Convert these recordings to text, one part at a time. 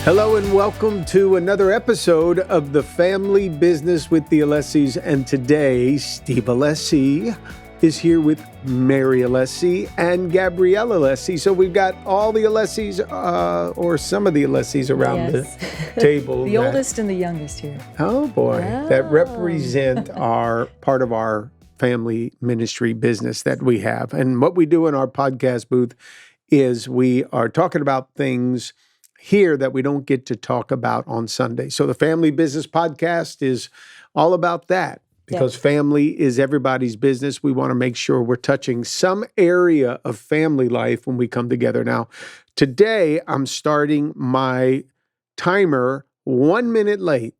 Hello and welcome to another episode of The Family Business with the Alessis. And today, Steve Alessi is here with Mary Alessi and Gabrielle Alessi. So we've got all the Alessis, or some of the Alessis around the table. The oldest and the youngest here. Oh boy, that represent our part of our family ministry business that we have. And what we do in our podcast booth is we are talking about things here that we don't get to talk about on Sunday. So the Family Business Podcast is all about that because family is everybody's business. We want to make sure we're touching some area of family life when we come together. Now, today I'm starting my timer 1 minute late.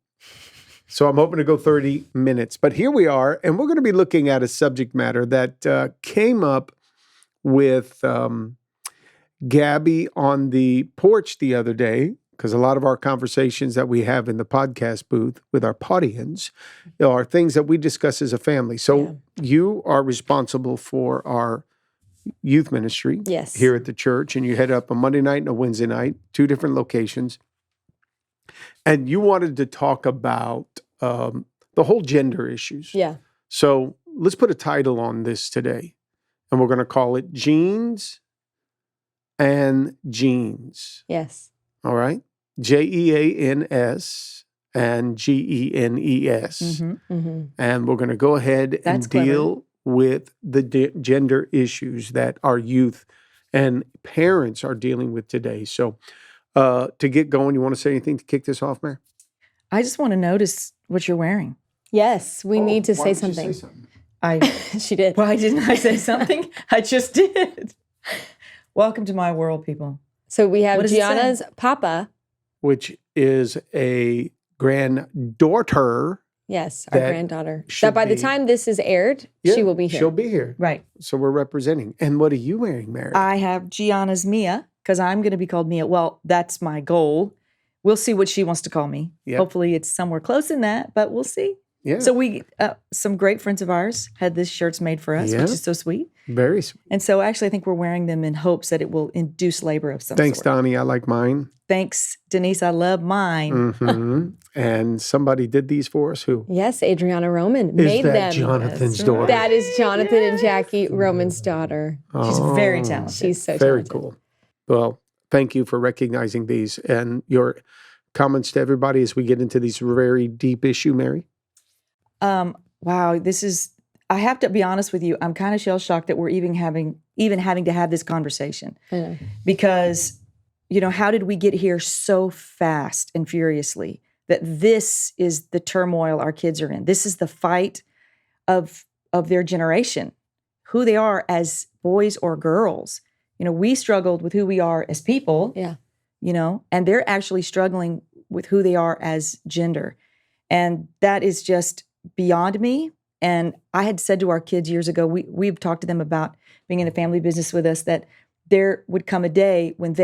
So I'm hoping to go 30 minutes. But here we are, and we're going to be looking at a subject matter that came up with Gaby on the porch the other day, because a lot of our conversations that we have in the podcast booth with our audience are things that we discuss as a family. So you are responsible for our youth ministry here at the church, and you head up a Monday night and a Wednesday night, 2 different locations. And you wanted to talk about the whole gender issues. Yeah. So let's put a title on this today, and we're going to call it Genes and Genes. Yes. All right. Jeans and Genes. Mm-hmm. Mm-hmm. And we're going to go ahead and deal with the gender issues that our youth and parents are dealing with today. So to get going, you want to say anything to kick this off, Mary? I just want to notice what you're wearing. Yes, we need to say something. She did. Why didn't I say something? I just did. Welcome to my world, people. So we have Gianna's papa. Which is a granddaughter. Yes, our granddaughter. That by the time this is aired, she will be here. She'll be here. Right. So we're representing. And what are you wearing, Mary? I have Gianna's Mia, because I'm going to be called Mia. Well, that's my goal. We'll see what she wants to call me. Yep. Hopefully it's somewhere close in that, but we'll see. Yeah. So we, some great friends of ours had these shirts made for us, which is so sweet. Very sweet. And so actually I think we're wearing them in hopes that it will induce labor of some Thanks, sort. Donnie. I like mine. Thanks, Denise. I love mine. Mm-hmm. And somebody did these for us. Who? Yes, Adriana Roman made them. Is that Jonathan's daughter? That is Jonathan and Jackie Roman's daughter. She's very talented. She's so very talented. Cool. Well, thank you for recognizing these and your comments to everybody as we get into these very deep issue, Mary. Wow, I have to be honest with you. I'm kind of shell-shocked that we're even having to have this conversation. Because, how did we get here so fast and furiously that this is the turmoil our kids are in? This is the fight of their generation, who they are as boys or girls. We struggled with who we are as people, and they're actually struggling with who they are as gender. And that is just beyond me. And I had said to our kids years ago, we've talked to them about being in the family business with us, that there would come a day when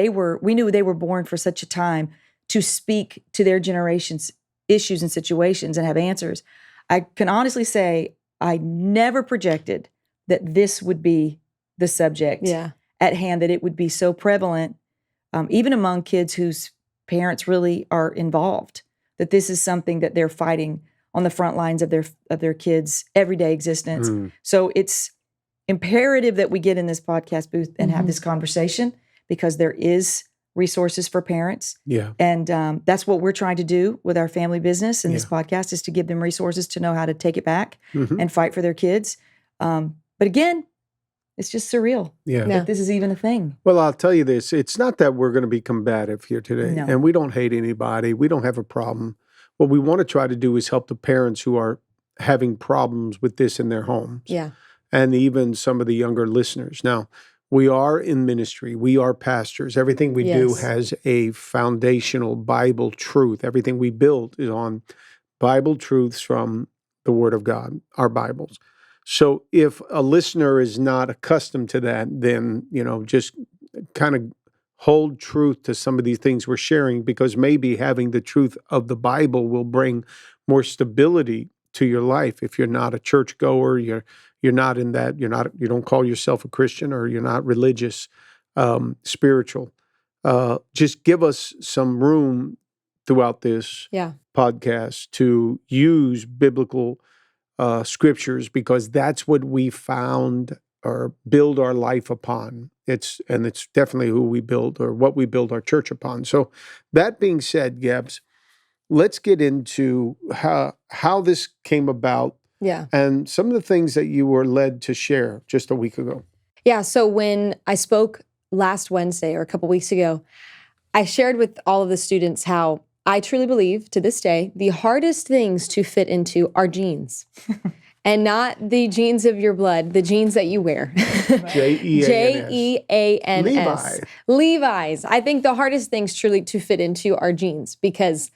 we knew they were born for such a time to speak to their generation's issues and situations and have answers. I can honestly say I never projected that this would be the subject at hand, that it would be so prevalent, even among kids whose parents really are involved, that this is something that they're fighting on the front lines of their kids' everyday existence. So it's imperative that we get in this podcast booth and have this conversation, because there is resources for parents. Yeah. And that's what we're trying to do with our family business and this podcast, is to give them resources to know how to take it back and fight for their kids. But again, it's just surreal that this is even a thing. Well, I'll tell you this. It's not that we're going to be combative here today. No. And we don't hate anybody. We don't have a problem. What we want to try to do is help the parents who are having problems with this in their homes. Yeah. And even some of the younger listeners. Now, we are in ministry. We are pastors. Everything we do has a foundational Bible truth. Everything we build is on Bible truths from the Word of God, our Bibles. So if a listener is not accustomed to that, then, just kind of hold truth to some of these things we're sharing, because maybe having the truth of the Bible will bring more stability to your life. If you're not a churchgoer, you're not in that, you don't call yourself a Christian, or you're not religious, spiritual. just give us some room throughout this Yeah. podcast to use biblical scriptures, because that's what we found or build our life upon. It's definitely who we build, or what we build our church upon. So that being said, Gabs, let's get into how this came about. Yeah. And some of the things that you were led to share just a week ago. Yeah. So when I spoke last Wednesday or a couple weeks ago, I shared with all of the students how I truly believe to this day, the hardest things to fit into are jeans. And not the jeans of your blood, the jeans that you wear. Jeans. Jeans. Levi's. I think the hardest things truly to fit into are jeans, because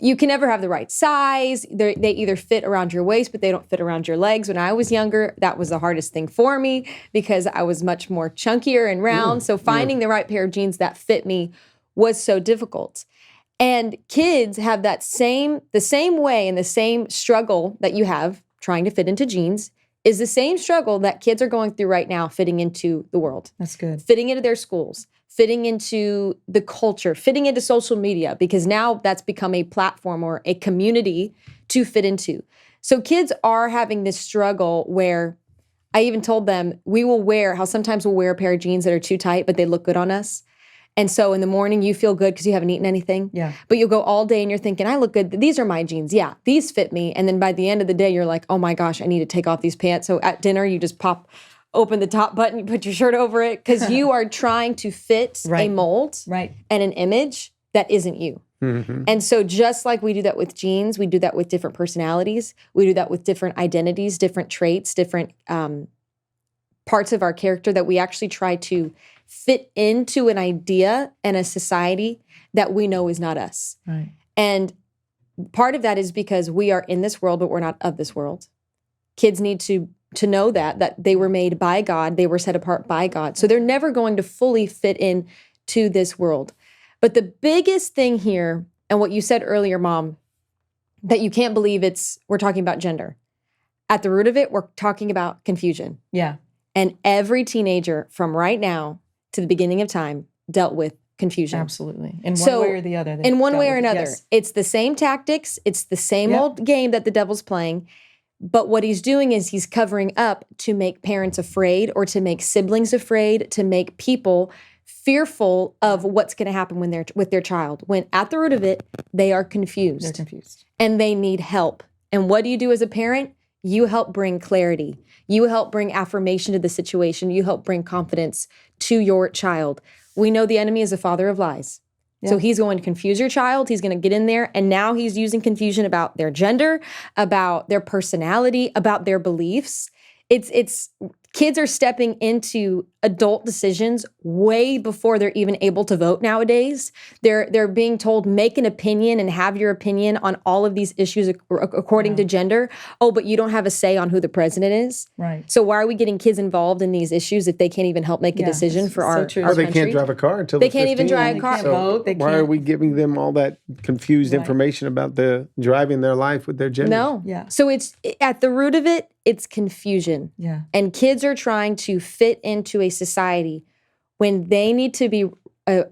you can never have the right size. They either fit around your waist, but they don't fit around your legs. When I was younger, that was the hardest thing for me, because I was much more chunkier and round. So finding the right pair of jeans that fit me was so difficult. And kids have the same way, and the same struggle that you have trying to fit into jeans is the same struggle that kids are going through right now fitting into the world. That's good. Fitting into their schools, fitting into the culture, fitting into social media, because now that's become a platform or a community to fit into. So kids are having this struggle where I even told them sometimes we'll wear a pair of jeans that are too tight, but they look good on us. And so in the morning, you feel good because you haven't eaten anything. Yeah. But you'll go all day and you're thinking, I look good. These are my jeans. Yeah, these fit me. And then by the end of the day, you're like, oh my gosh, I need to take off these pants. So at dinner, you just open the top button, you put your shirt over it, because you are trying to fit a mold and an image that isn't you. Mm-hmm. And so just like we do that with jeans, we do that with different personalities. We do that with different identities, different traits, different parts of our character that we actually try to fit into an idea and a society that we know is not us. Right. And part of that is because we are in this world, but we're not of this world. Kids need to know that they were made by God, they were set apart by God. So they're never going to fully fit in to this world. But the biggest thing here, and what you said earlier, Mom, that you can't believe we're talking about gender. At the root of it, we're talking about confusion. Yeah. And every teenager from right now to the beginning of time dealt with confusion. Absolutely. In one way or the other. In one way or another. Yes. It's the same tactics. It's the same old game that the devil's playing. But what he's doing is he's covering up to make parents afraid, or to make siblings afraid, to make people fearful of what's going to happen when they're with their child. When at the root of it, they are confused. They're confused. And they need help. And what do you do as a parent? You help bring clarity. You help bring affirmation to the situation. You help bring confidence to your child. We know the enemy is the father of lies. Yeah. So he's going to confuse your child. He's going to get in there. And now he's using confusion about their gender, about their personality, about their beliefs. It's kids are stepping into adult decisions way before they're even able to vote nowadays. They're being told, make an opinion and have your opinion on all of these issues according to gender. Oh, but you don't have a say on who the president is. Right. So why are we getting kids involved in these issues if they can't even help make a decision for our country? Or they can't drive a car until they can't even drive a car. They can't vote. They why are we giving them all that confused information about driving their life with their gender? No. Yeah. So it's at the root of it, it's confusion. Yeah. And kids are trying to fit into a society when they need to be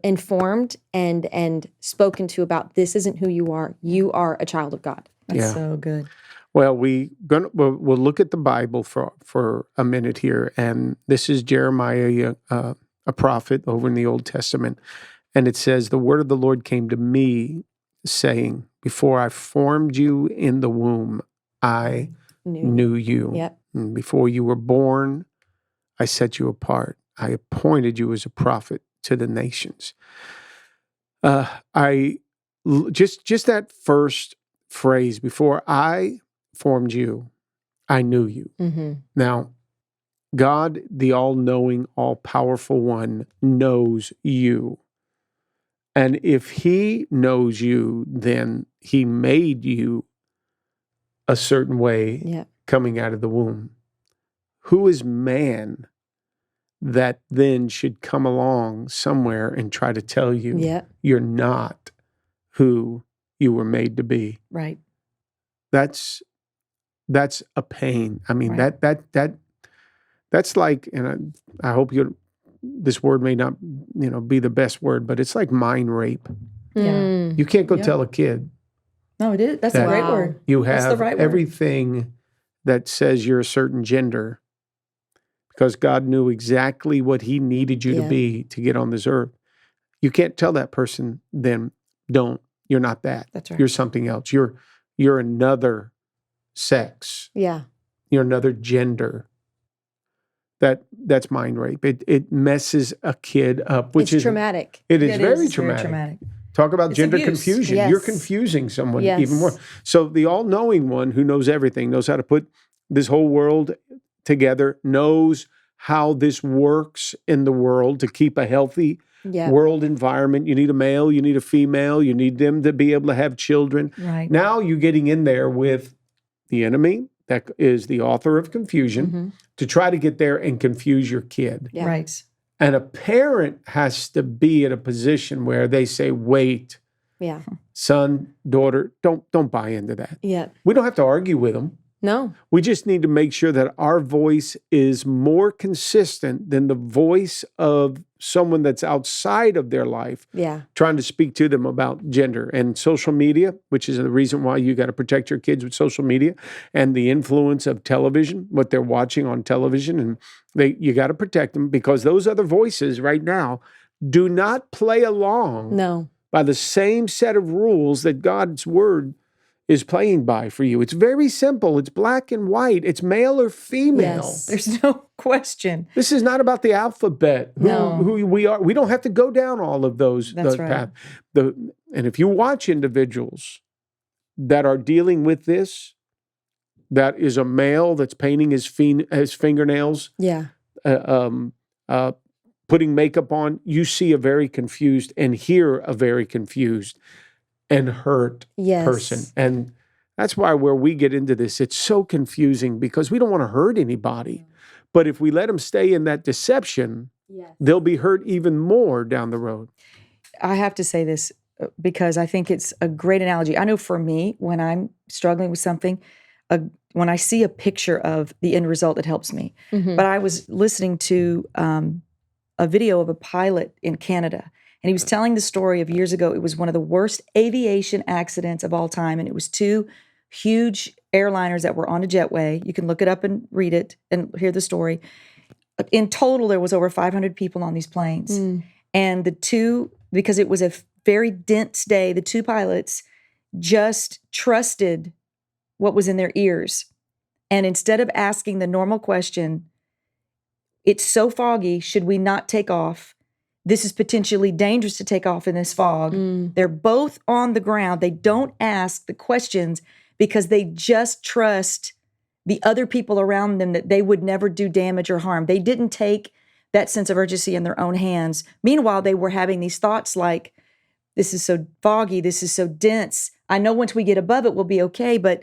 informed and spoken to about, this isn't who you are. You are a child of God. That's so good. Well, we'll look at the Bible for a minute here, and this is Jeremiah, a prophet over in the Old Testament, and it says, "The word of the Lord came to me, saying, before I formed you in the womb, I knew you. Yep. And before you were born, I set you apart. I appointed you as a prophet to the nations." Just that first phrase, before I formed you, I knew you. Mm-hmm. Now, God, the all-knowing, all-powerful one, knows you. And if he knows you, then he made you a certain way coming out of the womb. Who is man that then should come along somewhere and try to tell you you're not who you were made to be? Right. That's a pain. I mean, that's like, and I hope this word may not, be the best word, but it's like mind rape. Yeah. You can't go tell a kid No, it is. That's a great word. you That's the have right word. everything that says you're a certain gender, because God knew exactly what he needed you to be to get on this earth. You can't tell that person, then you're not that. That's right. You're something else. You're another sex. Yeah. You're another gender. That's mind rape. It messes a kid up, which is traumatic. It is It very is traumatic. very traumatic. Talk about It's gender abuse. confusion. Yes. You're confusing someone Yes. even more. So the all-knowing one who knows everything, knows how to put this whole world together, knows how this works in the world to keep a healthy world environment. You need a male, you need a female, you need them to be able to have children. Right. Now you're getting in there with the enemy, that is the author of confusion, to try to get there and confuse your kid. Yeah. Right. And a parent has to be in a position where they say, wait, Yeah. son, daughter, don't buy into that. Yeah. We don't have to argue with them. No. We just need to make sure that our voice is more consistent than the voice of someone that's outside of their life, trying to speak to them about gender and social media, which is the reason why you got to protect your kids with social media and the influence of television, what they're watching on television. And you got to protect them, because those other voices right now do not play along by the same set of rules that God's word is playing by for you. It's very simple. It's black and white. It's male or female. Yes. There's no question. This is not about the alphabet, who we are. We don't have to go down all of those That's right. paths. And if you watch individuals that are dealing with this, that is a male that's painting his fingernails, putting makeup on, you see a very confused and hear a very confused and hurt person. And that's why where we get into this, it's so confusing, because we don't want to hurt anybody. But if we let them stay in that deception, they'll be hurt even more down the road. I have to say this because I think it's a great analogy. I know for me, when I'm struggling with something, when I see a picture of the end result, it helps me. But I was listening to a video of a pilot in Canada, and he was telling the story of years ago. It was one of the worst aviation accidents of all time. And it was two huge airliners that were on a jetway. You can look it up and read it and hear the story. In total, there was over 500 people on these planes. And because it was a very dense day, the two pilots just trusted what was in their ears. And instead of asking the normal question, it's so foggy, should we not take off? This is potentially dangerous to take off in this fog. They're both on the ground. They don't ask the questions because they just trust the other people around them that they would never do damage or harm. They didn't take that sense of urgency in their own hands. Meanwhile, they were having these thoughts like, this is so foggy, this is so dense. I know once we get above it, we'll be okay, but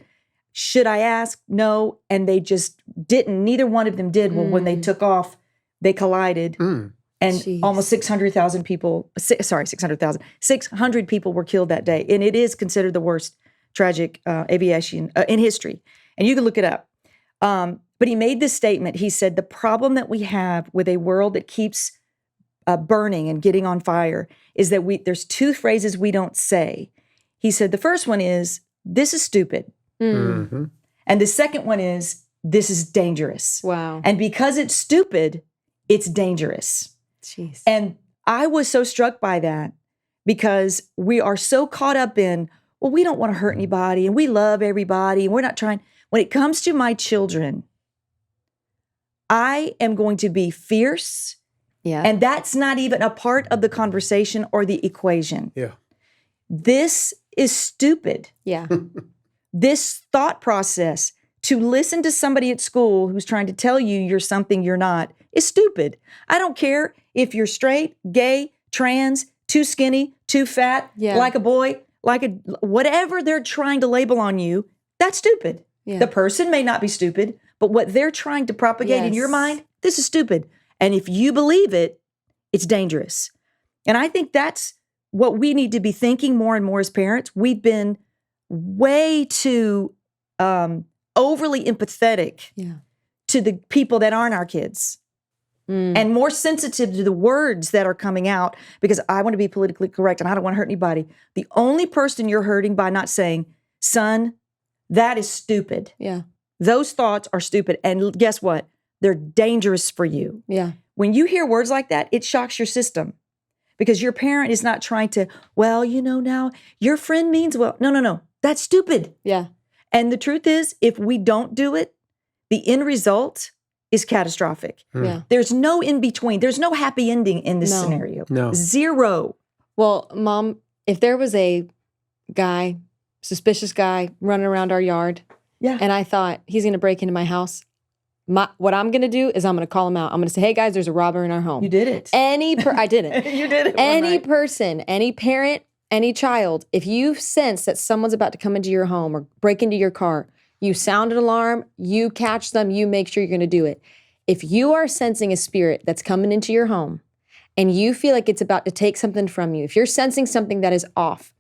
should I ask? No. And they just didn't. Neither one of them did. Well, when they took off, they collided. And almost 600,000 people, 600 people were killed that day. And it is considered the worst tragic aviation in history. And you can look it up. But he made this statement. He said, the problem that we have with a world that keeps burning and getting on fire is that there's two phrases we don't say. He said, the first one is, this is stupid. And the second one is, this is dangerous. Wow. And because it's stupid, it's dangerous. Jeez. And I was so struck by that because we are so caught up in, well, we don't want to hurt anybody and we love everybody and we're not trying. When it comes to my children, I am going to be fierce. And that's not even a part of the conversation or the equation. This is stupid. This thought process to listen to somebody at school who's trying to tell you you're something you're not is stupid. I don't care if you're straight, gay, trans, too skinny, too fat, like a boy, whatever they're trying to label on you, that's stupid. The person may not be stupid, but what they're trying to propagate in your mind, this is stupid. And if you believe it, it's dangerous. And I think that's what we need to be thinking more and more as parents. We've been way too overly empathetic to the people that aren't our kids. and more sensitive to the words that are coming out because I want to be politically correct and I don't want to hurt anybody. The only person you're hurting by not saying, son, that is stupid. Yeah. Those thoughts are stupid. And guess what? They're dangerous for you. Yeah. When you hear words like that, it shocks your system because your parent is not trying to, well, now your friend means well. No. That's stupid. Yeah. And the truth is, if we don't do it, the end result is catastrophic. Yeah. There's no in between. There's no happy ending in this scenario. No. Zero. Well, Mom, if there was a guy, suspicious guy running around our yard, and I thought he's going to break into my house, what I'm going to do is I'm going to call him out. I'm going to say, hey, guys, there's a robber in our home. You did it. I did it. You did it. Any person, any parent, any child, if you sense that someone's about to come into your home or break into your car, you sound an alarm, you catch them, you make sure you're going to do it. If you are sensing a spirit that's coming into your home and you feel like it's about to take something from you, if you're sensing something that is off,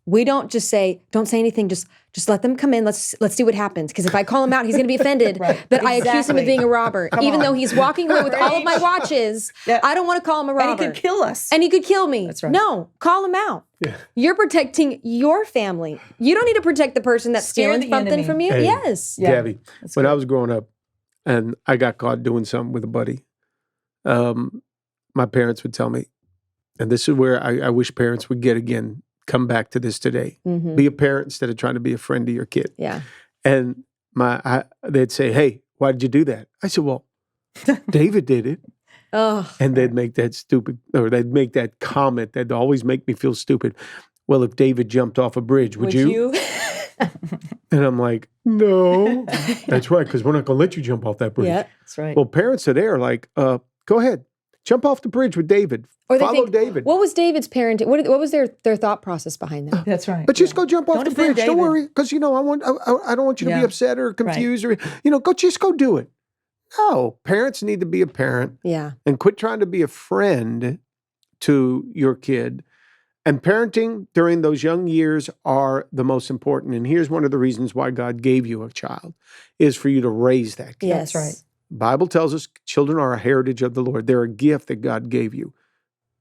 we don't just say, don't say anything, just let them come in, let's see what happens. Because if I call him out, he's going to be offended that I accuse him of being a robber. Even though he's walking away with all of my watches, I don't want to call him a robber. And he could kill us. And he could kill me. That's right. No, call him out. Yeah. You're protecting your family. You don't need to protect the person that's stealing something from you. Hey, yes. Gaby, when I was growing up and I got caught doing something with a buddy, my parents would tell me, and this is where I wish parents would come back to this today. Mm-hmm. Be a parent instead of trying to be a friend to your kid. Yeah. And they'd say, hey, why did you do that? I said, well, David did it. Oh. And they'd make they'd make that comment that'd always make me feel stupid. Well, if David jumped off a bridge, would you? And I'm like, no. That's right, because we're not going to let you jump off that bridge. Yeah, that's right. Well, parents today are like, go ahead. Jump off the bridge with David. Or they Follow think, David. What was David's parenting? What was their thought process behind that? That's right. But just go jump off Don't the offend bridge. Don't David. worry, because I don't want you to be upset or confused or go do it. No, parents need to be a parent. Yeah. And quit trying to be a friend to your kid. And parenting during those young years are the most important. And here's one of the reasons why God gave you a child is for you to raise that kid. Yes. That's right. Bible tells us children are a heritage of the Lord. They're a gift that God gave you.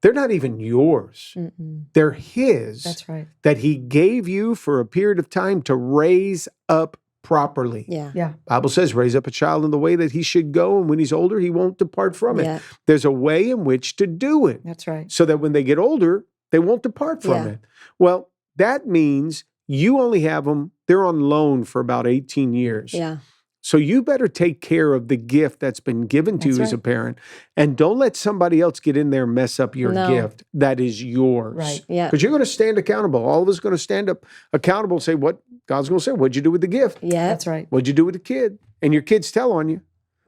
They're not even yours. Mm-mm. They're His. That's right. That He gave you for a period of time to raise up properly. Yeah. Yeah. Bible says, raise up a child in the way that he should go, and when he's older, he won't depart from it. Yeah. There's a way in which to do it. That's right. So that when they get older, they won't depart from it. Well, that means you only have them, they're on loan for about 18 years. Yeah. So you better take care of the gift that's been given to you as a parent, and don't let somebody else get in there and mess up your gift that is yours. Right. Yeah. Because you're going to stand accountable. All of us are going to stand up accountable and say, what God's going to say, what'd you do with the gift? Yeah. That's right. What'd you do with the kid? And your kids tell on you.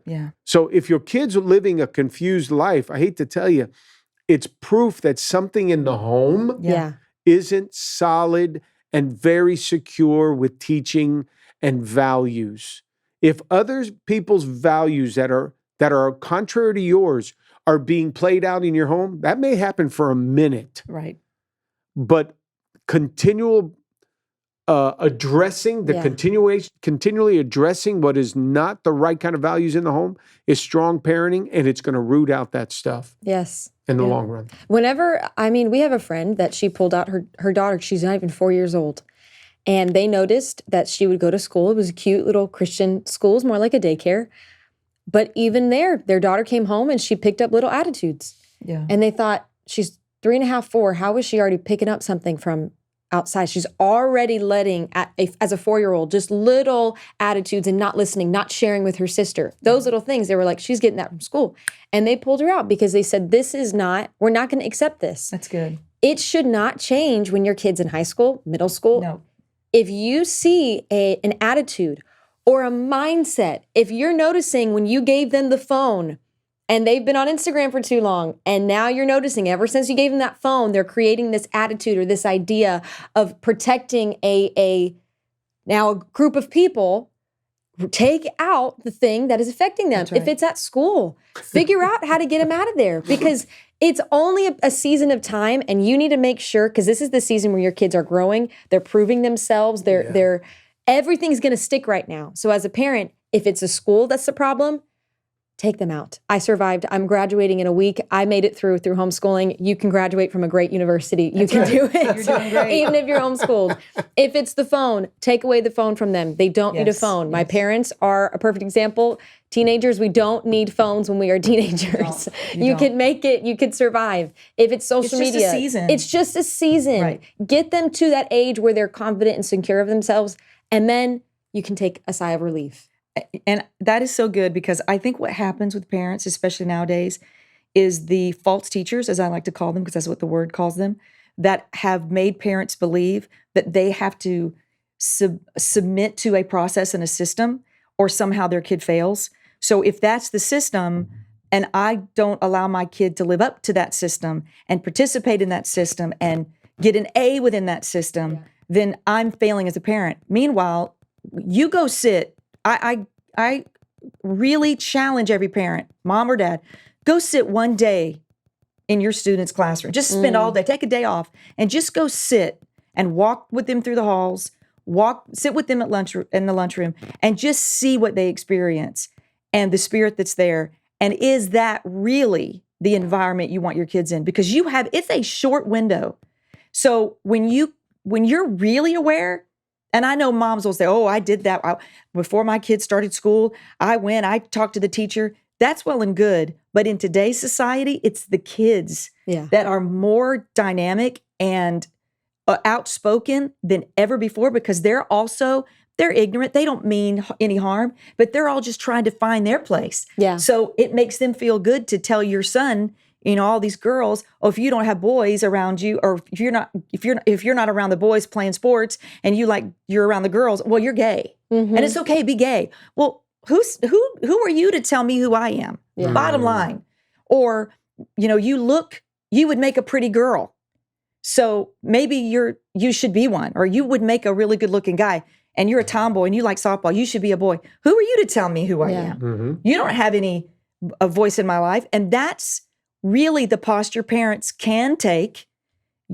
Yeah. So if your kids are living a confused life, I hate to tell you, it's proof that something in the home Yeah. isn't solid and very secure with teaching and values. If other people's values that are contrary to yours are being played out in your home, that may happen for a minute. Right. But continual addressing, continually addressing what is not the right kind of values in the home is strong parenting, and it's going to root out that stuff Yes. in the long run. Whenever, we have a friend that she pulled out her daughter, she's not even 4 years old. And they noticed that she would go to school. It was a cute little Christian school, it was more like a daycare. But even there, their daughter came home and she picked up little attitudes. Yeah. And they thought, she's 3.5, 4, how is she already picking up something from outside? She's already letting, as a 4-year-old, just little attitudes and not listening, not sharing with her sister. Those little things, they were like, she's getting that from school. And they pulled her out because they said, we're not going to accept this. That's good. It should not change when your kid's in high school, middle school. No. If you see an attitude or a mindset, if you're noticing when you gave them the phone and they've been on Instagram for too long, and now you're noticing ever since you gave them that phone, they're creating this attitude or this idea of protecting a group of people, take out the thing that is affecting them. That's right. If it's at school, figure out how to get them out of there, because it's only a season of time, and you need to make sure, because this is the season where your kids are growing, they're proving themselves, everything's going to stick right now. So as a parent, if it's a school that's the problem, take them out. I survived. I'm graduating in a week. I made it through homeschooling. You can graduate from a great university. You can do it. You're doing great. Even if you're homeschooled. If it's the phone, take away the phone from them. They don't need a phone. My parents are a perfect example. Teenagers, we don't need phones when we are teenagers. You can make it. You can survive. If it's social media. It's just a season. It's just a season. Right. Get them to that age where they're confident and secure of themselves, and then you can take a sigh of relief. And that is so good, because I think what happens with parents, especially nowadays, is the false teachers, as I like to call them, because that's what the word calls them, that have made parents believe that they have to submit to a process and a system, or somehow their kid fails. So if that's the system, and I don't allow my kid to live up to that system and participate in that system and get an A within that system, then I'm failing as a parent. Meanwhile, you go sit. I really challenge every parent, mom or dad, go sit one day in your student's classroom. Just spend all day, take a day off, and just go sit and walk with them through the halls, sit with them at lunch in the lunchroom, and just see what they experience and the spirit that's there. And is that really the environment you want your kids in? Because it's a short window. So when you're really aware. And I know moms will say, oh, I did that before my kids started school. I talked to the teacher. That's well and good. But in today's society, it's the kids that are more dynamic and outspoken than ever before, because they're ignorant. They don't mean any harm, but they're all just trying to find their place. Yeah. So it makes them feel good to tell your son, all these girls, if you don't have boys around you, or if you're not around the boys playing sports and you're around the girls, well, you're gay. Mm-hmm. And it's okay, be gay. Well, who are you to tell me who I am? Yeah. Bottom line. Or, you would make a pretty girl. So maybe you should be one, or you would make a really good looking guy, and you're a tomboy and you like softball. You should be a boy. Who are you to tell me who I am? Mm-hmm. You don't have a voice in my life. And that's really the posture parents can take.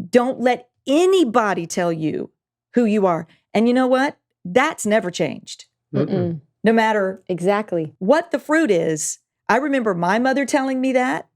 Don't let anybody tell you who you are. And you know what? That's never changed. Mm-mm. No matter exactly what the fruit is. I remember my mother telling me that,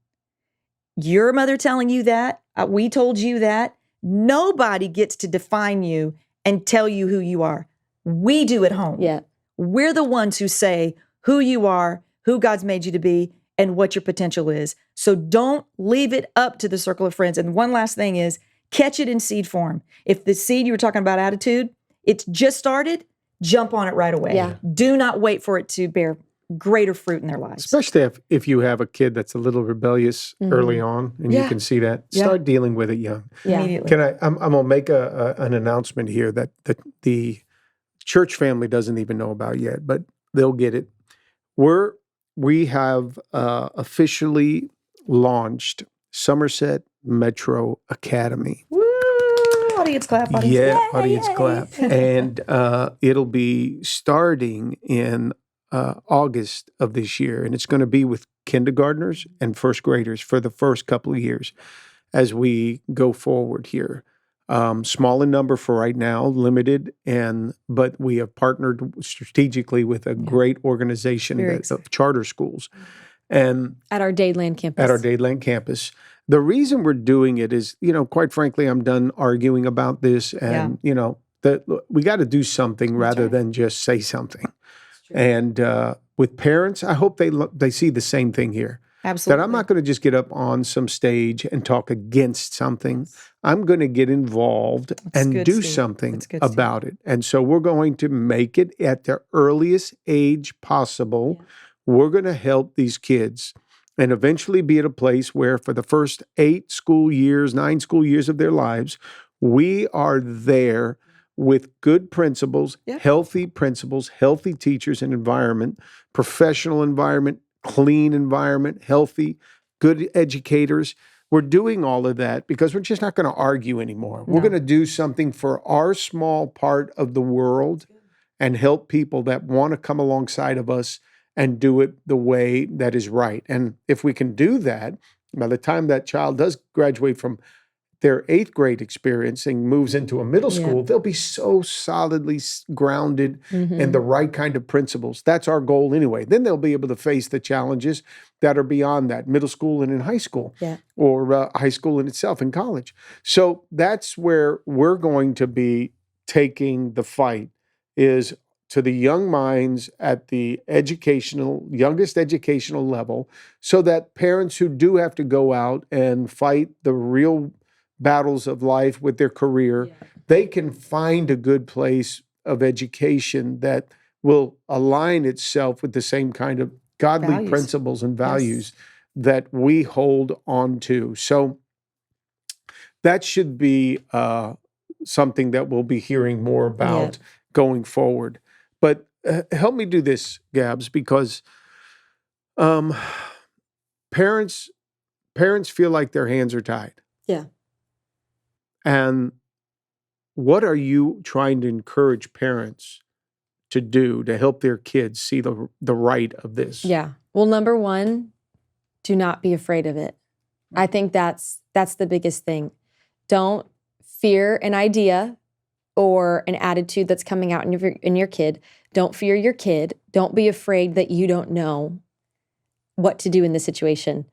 your mother telling you that, we told you that. Nobody gets to define you and tell you who you are. We do at home. Yeah. We're the ones who say who you are, who God's made you to be, and what your potential is. So don't leave it up to the circle of friends. And one last thing is, catch it in seed form. If the seed you were talking about, attitude, it's just started, jump on it right away. Yeah. Do not wait for it to bear greater fruit in their lives. Especially if you have a kid that's a little rebellious early on, and you can see that. Start dealing with it young. Yeah. Immediately. I'm going to make an announcement here that the church family doesn't even know about yet, but they'll get it. We have officially launched Somerset Metro Academy. Woo! Audience clap. Audience clap. Audience clap. And it'll be starting in August of this year. And it's going to be with kindergartners and first graders for the first couple of years as we go forward here. Small in number for right now, limited, but we have partnered strategically with a great organization of charter schools. And at our Dadeland campus. The reason we're doing it is, quite frankly, I'm done arguing about this, and that we got to do something rather than just say something. And with parents, I hope they see the same thing here. Absolutely. That I'm not going to just get up on some stage and talk against something. I'm going to get involved and do something about it. And so we're going to make it at the earliest age possible. Yeah. We're going to help these kids and eventually be at a place where for the first 9 school years of their lives, we are there with good principles, healthy teachers and environment, professional environment, clean environment, healthy, good educators. We're doing all of that because we're just not going to argue anymore. No. We're going to do something for our small part of the world and help people that want to come alongside of us and do it the way that is right. And if we can do that, by the time that child does graduate from their 8th grade experience and moves into a middle school, they'll be so solidly grounded in the right kind of principles. That's our goal anyway. Then they'll be able to face the challenges that are beyond that, middle school and in high school, or high school in itself and college. So that's where we're going to be taking the fight, is to the young minds at the youngest educational level, so that parents who do have to go out and fight the real battles of life with their career, they can find a good place of education that will align itself with the same kind of godly principles and values that we hold on to. So that should be something that we'll be hearing more about going forward. But help me do this, Gabs, because parents feel like their hands are tied. Yeah. And what are you trying to encourage parents to do to help their kids see the right of this? Yeah. Well, number one, do not be afraid of it. I think that's the biggest thing. Don't fear an idea or an attitude that's coming out in your kid. Don't fear your kid. Don't be afraid that you don't know what to do in this situation.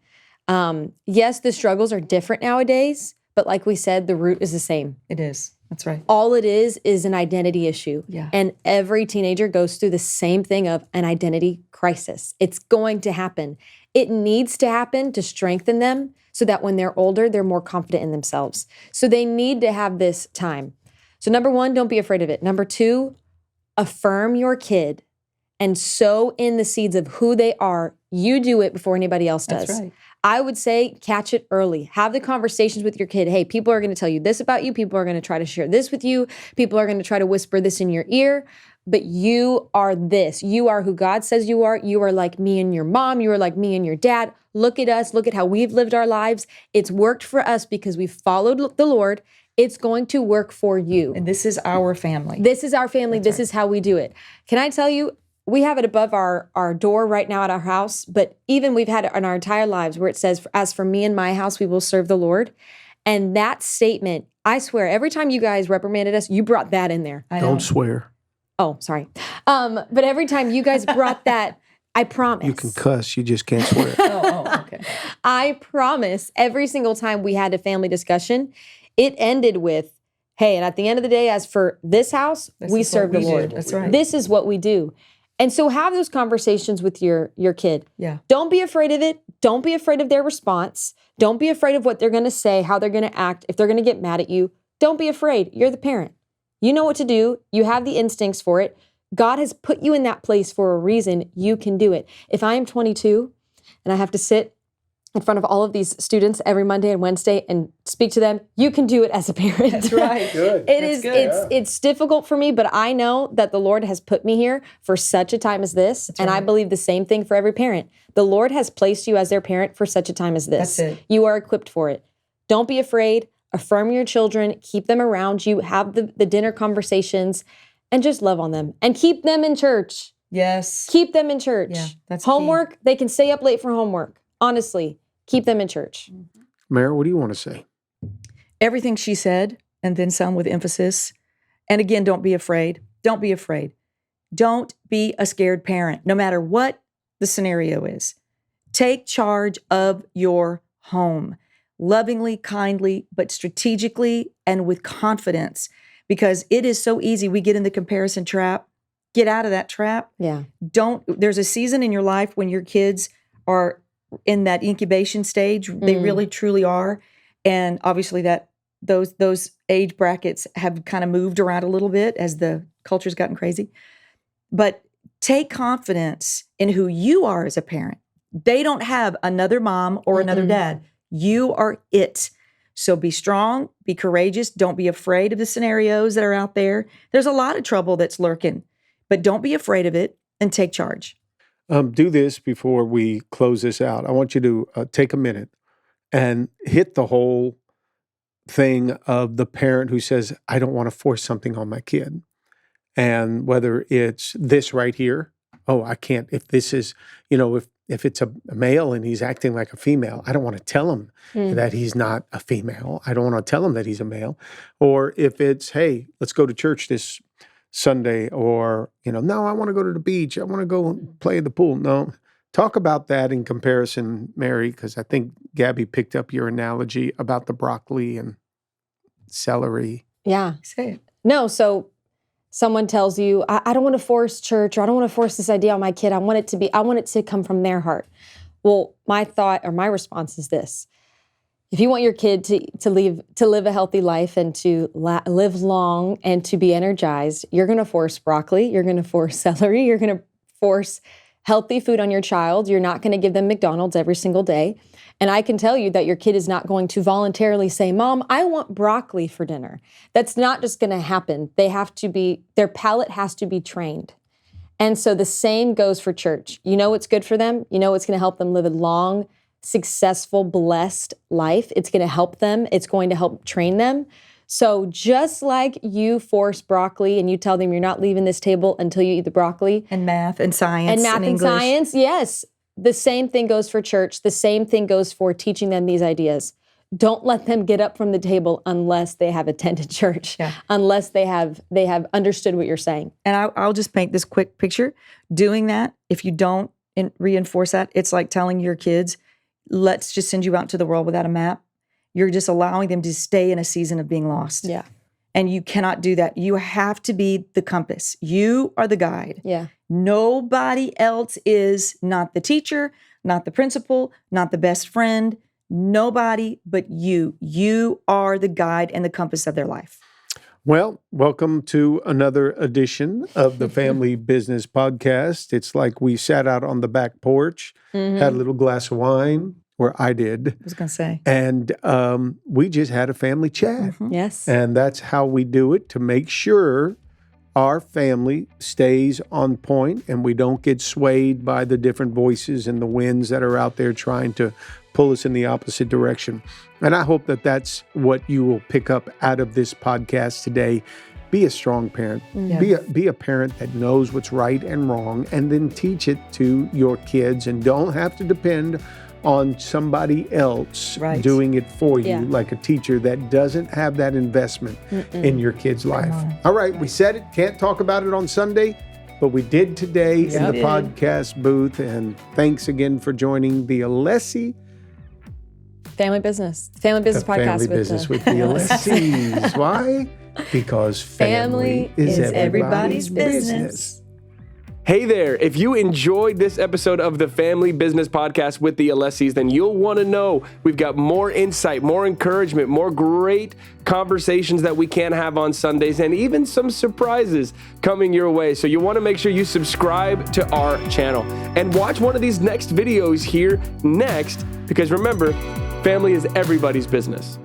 Yes, the struggles are different nowadays, but like we said, the root is the same. It is. That's right. All it is an identity issue. Yeah. And every teenager goes through the same thing of an identity crisis. It's going to happen. It needs to happen to strengthen them so that when they're older, they're more confident in themselves. So they need to have this time. So number one, don't be afraid of it. Number two, affirm your kid and sow in the seeds of who they are. You do it before anybody else does. That's right. I would say catch it early. Have the conversations with your kid. Hey, people are going to tell you this about you. People are going to try to share this with you. People are going to try to whisper this in your ear. But you are this. You are who God says you are. You are like me and your mom. You are like me and your dad. Look at us. Look at how we've lived our lives. It's worked for us because we followed the Lord. It's going to work for you. And this is our family. This is our family. This is how we do it. Can I tell you, we have it above our door right now at our house, but even we've had it in our entire lives where it says, as for me and my house, we will serve the Lord. And that statement, I swear, every time you guys reprimanded us, you brought that in there. Don't swear. Oh, sorry. But every time you guys brought that, I promise. You can cuss, you just can't swear. Okay. I promise every single time we had a family discussion, it ended with, hey, and at the end of the day, as for this house, we serve the Lord. That's right. This is what we do. And so have those conversations with your kid. Yeah. Don't be afraid of it. Don't be afraid of their response. Don't be afraid of what they're going to say, how they're going to act, if they're going to get mad at you. Don't be afraid. You're the parent. You know what to do. You have the instincts for it. God has put you in that place for a reason. You can do it. If I am 22 and I have to sit in front of all of these students every Monday and Wednesday and speak to them, you can do it as a parent. That's right. Good. It's difficult for me, but I know that the Lord has put me here for such a time as this. That's and right. I believe the same thing for every parent. The Lord has placed you as their parent for such a time as this. That's it. You are equipped for it. Don't be afraid. Affirm your children. Keep them around you. Have the dinner conversations and just love on them. And keep them in church. Yes. Keep them in church. Yeah, that's homework, they can stay up late for homework. Honestly, keep them in church. Mary, what do you want to say? Everything she said, and then some with emphasis. And again, don't be afraid. Don't be afraid. Don't be a scared parent, no matter what the scenario is. Take charge of your home, lovingly, kindly, but strategically and with confidence, because it is so easy. We get in the comparison trap. Get out of that trap. Yeah. There's a season in your life when your kids are in that incubation stage. They really, truly are. And obviously those age brackets have kind of moved around a little bit as the culture's gotten crazy. But take confidence in who you are as a parent. They don't have another mom or another dad. You are it. So be strong, be courageous. Don't be afraid of the scenarios that are out there. There's a lot of trouble that's lurking, but don't be afraid of it and take charge. Do this before we close this out. I want you to take a minute and hit the whole thing of the parent who says, I don't want to force something on my kid. And whether it's this right here, oh, I can't, if this is, if it's a male and he's acting like a female, I don't want to tell him that he's not a female. I don't want to tell him that he's a male. Or if it's, hey, let's go to church this Sunday, or, no, I want to go to the beach. I want to go play in the pool. No, talk about that in comparison, Mary, because I think Gaby picked up your analogy about the broccoli and celery. Yeah. Say it. No, so someone tells you, I don't want to force church, or I don't want to force this idea on my kid. I want it to come from their heart. Well, my thought or my response is this. If you want your kid to live a healthy life and to live long and to be energized, you're going to force broccoli, you're going to force celery, you're going to force healthy food on your child. You're not going to give them McDonald's every single day. And I can tell you that your kid is not going to voluntarily say, Mom, I want broccoli for dinner. That's not just going to happen. Their palate has to be trained. And so the same goes for church. You know what's good for them. You know what's going to help them live a long, successful, blessed life. It's going to help them. It's going to help train them. So just like you force broccoli and you tell them you're not leaving this table until you eat the broccoli. And math and science. And English. science, yes. The same thing goes for church. The same thing goes for teaching them these ideas. Don't let them get up from the table unless they have attended church, unless they have understood what you're saying. And I'll just paint this quick picture. Doing that, if you don't reinforce that, it's like telling your kids, let's just send you out to the world without a map. You're just allowing them to stay in a season of being lost. Yeah. And you cannot do that. You have to be the compass. You are the guide. Yeah. Nobody else is, not the teacher, not the principal, not the best friend. Nobody but you. You are the guide and the compass of their life. Well, welcome to another edition of the Family Business Podcast. It's like we sat out on the back porch, had a little glass of wine, where I did. I was going to say. And we just had a family chat. Yes. And that's how we do it, to make sure our family stays on point and we don't get swayed by the different voices and the winds that are out there trying to pull us in the opposite direction. And I hope that that's what you will pick up out of this podcast today. Be a strong parent. Yeah. Be a parent that knows what's right and wrong, and then teach it to your kids, and don't have to depend on somebody else doing it for you, like a teacher that doesn't have that investment in your kid's life. All right, we said it, can't talk about it on Sunday, but we did today in the podcast booth. And thanks again for joining the Alessi Family Business Podcast with the Alessis. Why? Because family is everybody's business. Hey there, if you enjoyed this episode of the Family Business Podcast with the Alessis, then you'll want to know we've got more insight, more encouragement, more great conversations that we can have on Sundays, and even some surprises coming your way. So you want to make sure you subscribe to our channel and watch one of these next videos here next, because remember, family is everybody's business.